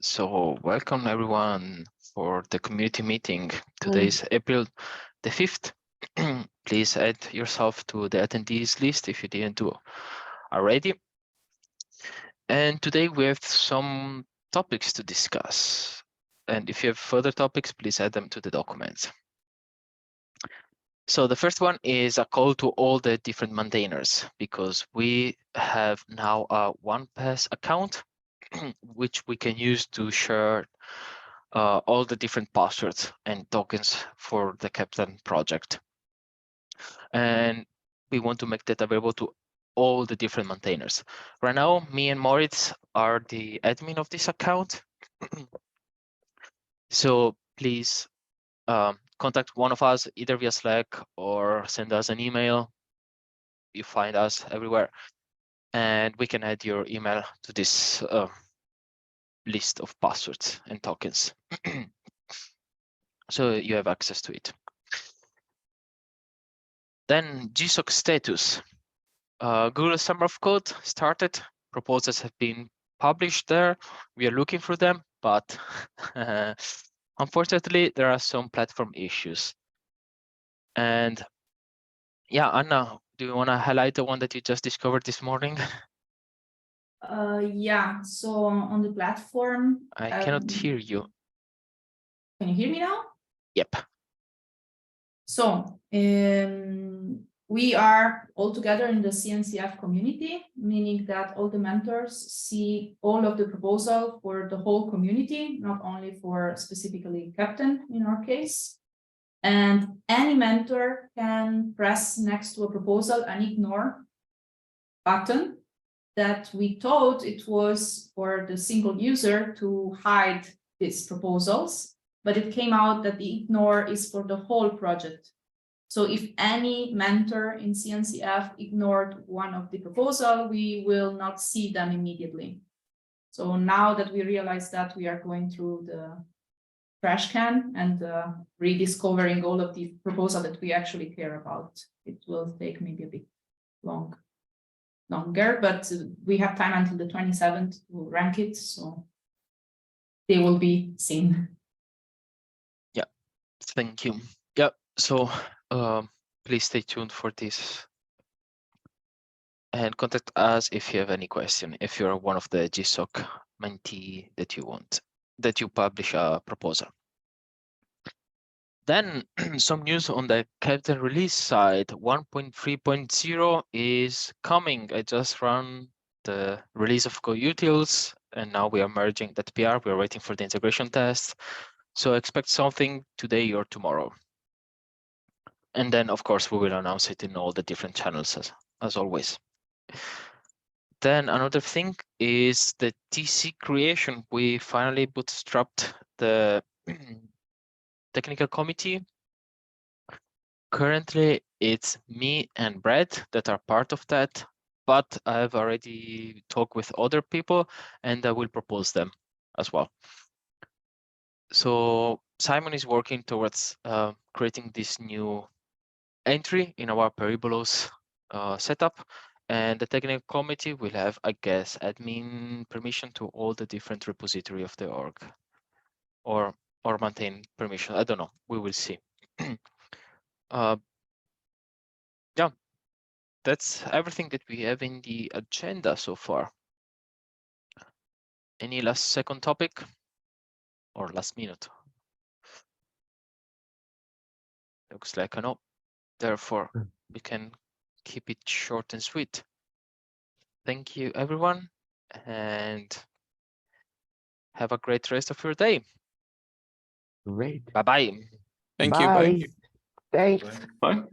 So welcome everyone for the community meeting. Today is April the 5th. Please add yourself to the attendees list if you didn't do already. And today we have some topics to discuss. And if you have further topics, please add them to the documents. So the first one is a call to all the different maintainers, because we have now a OnePass account, which we can use to share all the different passwords and tokens for the Keptn project. And we want to make that available to all the different maintainers. Right now, me and Moritz are the admin of this account. So please contact one of us either via Slack or send us an email. You find us everywhere. And we can add your email to this list of passwords and tokens. So you have access to it. Then GSOC status. Google Summer of Code started. Proposals have been published there. We are looking for them, but unfortunately, there are some platform issues. And yeah, Anna, do you want to highlight the one that you just discovered this morning? Yeah, so on the platform. I cannot hear you. Can you hear me now? Yep. So we are all together in the CNCF community, meaning that all the mentors see all of the proposal for the whole community, not only for specifically Keptn in our case. And any mentor can press next to a proposal and ignore button that we thought it was for the single user to hide these proposals, but it came out that the ignore is for the whole project. So if any mentor in CNCF ignored one of the proposal, we will not see them immediately. So now that we realize that, we are going through the trash can and rediscovering all of the proposals that we actually care about. It will take maybe a bit longer, but we have time until the 27th to rank it, so they will be seen. Yeah, thank you. Yeah, so please stay tuned for this and contact us if you have any question, if you're one of the GSOC mentee that you publish a proposal. Then some news on the Keptn release side. 1.3.0 is coming. I just ran the release of co-utils, and now we are merging that PR. We're waiting for the integration test. So expect something today or tomorrow. And then, of course, we will announce it in all the different channels as always. Then another thing is the TC creation. We finally bootstrapped the technical committee. Currently, it's me and Brad that are part of that, but I've already talked with other people and I will propose them as well. So Simon is working towards creating this new entry in our Peribolos setup, and the technical committee will have, I guess, admin permission to all the different repository of the org, or maintain permission. I don't know. We will see. Yeah, that's everything that we have in the agenda so far. Any last second topic or last minute? Looks like a no. Therefore, we can keep it short and sweet. Thank you, everyone, and have a great rest of your day. Great. Bye-bye. Thank you. Bye. Thanks. Bye.